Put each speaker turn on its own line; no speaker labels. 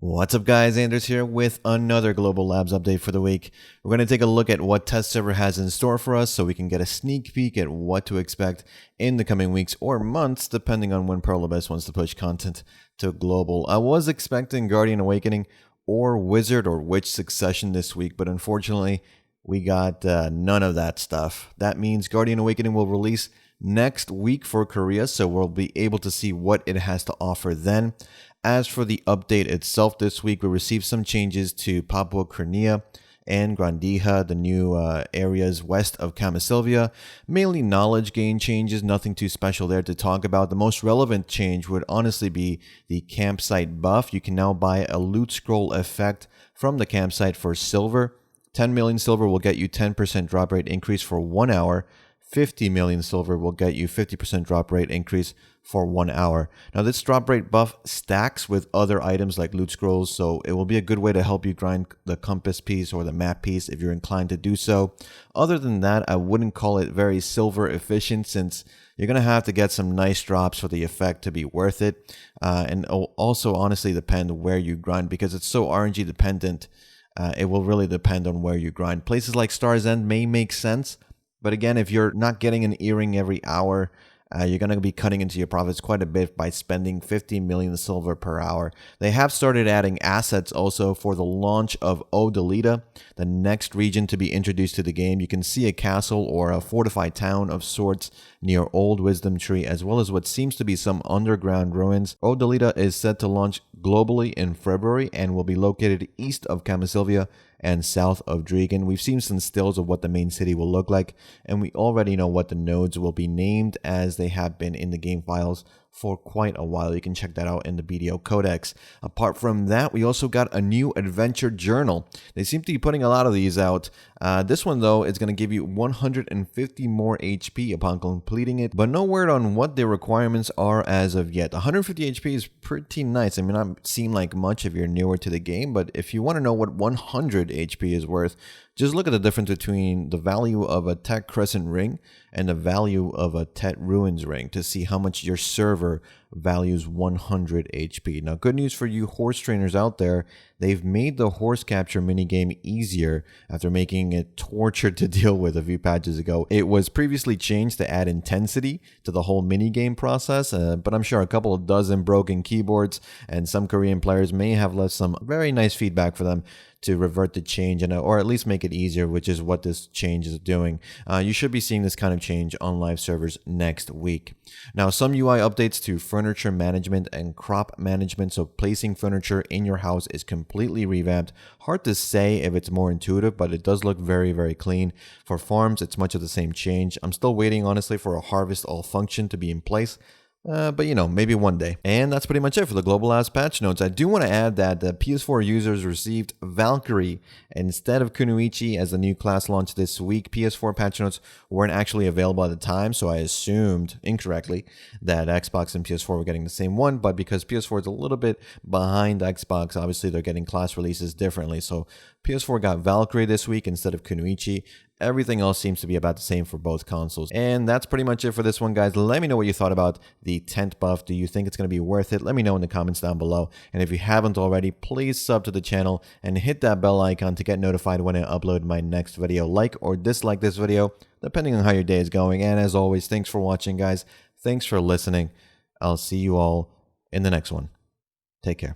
What's up guys, Anders here with another Global Labs update for the week. We're going to take a look at what test server has in store for us so we can get a sneak peek at what to expect in the coming weeks or months depending on when Pearl Abyss wants to push content to global. I was expecting Guardian Awakening or Wizard or Witch Succession this week, but unfortunately we got none of that stuff. That means Guardian Awakening will release next week for Korea, so we'll be able to see what it has to offer then. As for the update itself this week, we received some changes to Papua Crimea and Grandiha, the new areas west of Camisylvia. Mainly knowledge gain changes, nothing too special there to talk about. The most relevant change would honestly be the campsite buff. You can now buy a loot scroll effect from the campsite for silver. 10 million silver will get you 10% drop rate increase for 1 hour. 50 million silver will get you 50% drop rate increase for 1 hour. Now this drop rate buff stacks with other items like loot scrolls, so it will be a good way to help you grind the compass piece or the map piece if you're inclined to do so. Other than that, I wouldn't call it very silver efficient since you're going to have to get some nice drops for the effect to be worth it. And also honestly depend where you grind because it's so RNG dependent. It will really depend on where you grind. Places like Star's End may make sense, but again, if you're not getting an earring every hour, you're going to be cutting into your profits quite a bit by spending 50 million silver per hour. They have started adding assets also for the launch of Odalita, the next region to be introduced to the game. You can see a castle or a fortified town of sorts near Old Wisdom Tree, as well as what seems to be some underground ruins. Odalita is set to launch globally in February and will be located east of Camisylvia and south of Dregan. We've seen some stills of what the main city will look like, and we already know what the nodes will be named as they have been in the game files for quite a while. You can check that out in the BDO Codex. Apart from that, we also got a new adventure journal. They seem to be putting a lot of these out. This one, though, is going to give you 150 more HP upon completing it, but no word on what the requirements are as of yet. 150 HP is pretty nice. It may not seem like much if you're newer to the game, but if you want to know what 100 HP is worth, just look at the difference between the value of a Tet Crescent ring and the value of a Tet Ruins ring to see how much your server values 100 HP. Now, good news for you horse trainers out there, they've made the horse capture minigame easier after making it torture to deal with a few patches ago. It was previously changed to add intensity to the whole minigame process, but I'm sure a couple of dozen broken keyboards and some Korean players may have left some very nice feedback for them to revert the change or at least make it easier, which is what this change is doing. You should be seeing this kind of change on live servers next week. Now, some UI updates to furniture management and crop management. So placing furniture in your house is completely revamped. Hard to say if it's more intuitive, but it does look very, very clean. For farms, it's much of the same change. I'm still waiting, honestly, for a harvest all function to be in place. But you know, maybe one day. And that's pretty much it for the Global Labs patch notes. I do want to add that the PS4 users received Valkyrie instead of Kunoichi as the new class launched this week. PS4 patch notes weren't actually available at the time, so I assumed incorrectly that Xbox and PS4 were getting the same one, but because PS4 is a little bit behind Xbox, obviously they're getting class releases differently. So PS4 got Valkyrie this week instead of Kunoichi. Everything else seems to be about the same for both consoles. And that's pretty much it for this one, guys. Let me know what you thought about the tent buff. Do you think it's going to be worth it? Let me know in the comments down below. And if you haven't already, please sub to the channel and hit that bell icon to get notified when I upload my next video. Like or dislike this video, depending on how your day is going. And as always, thanks for watching, guys. Thanks for listening. I'll see you all in the next one. Take care.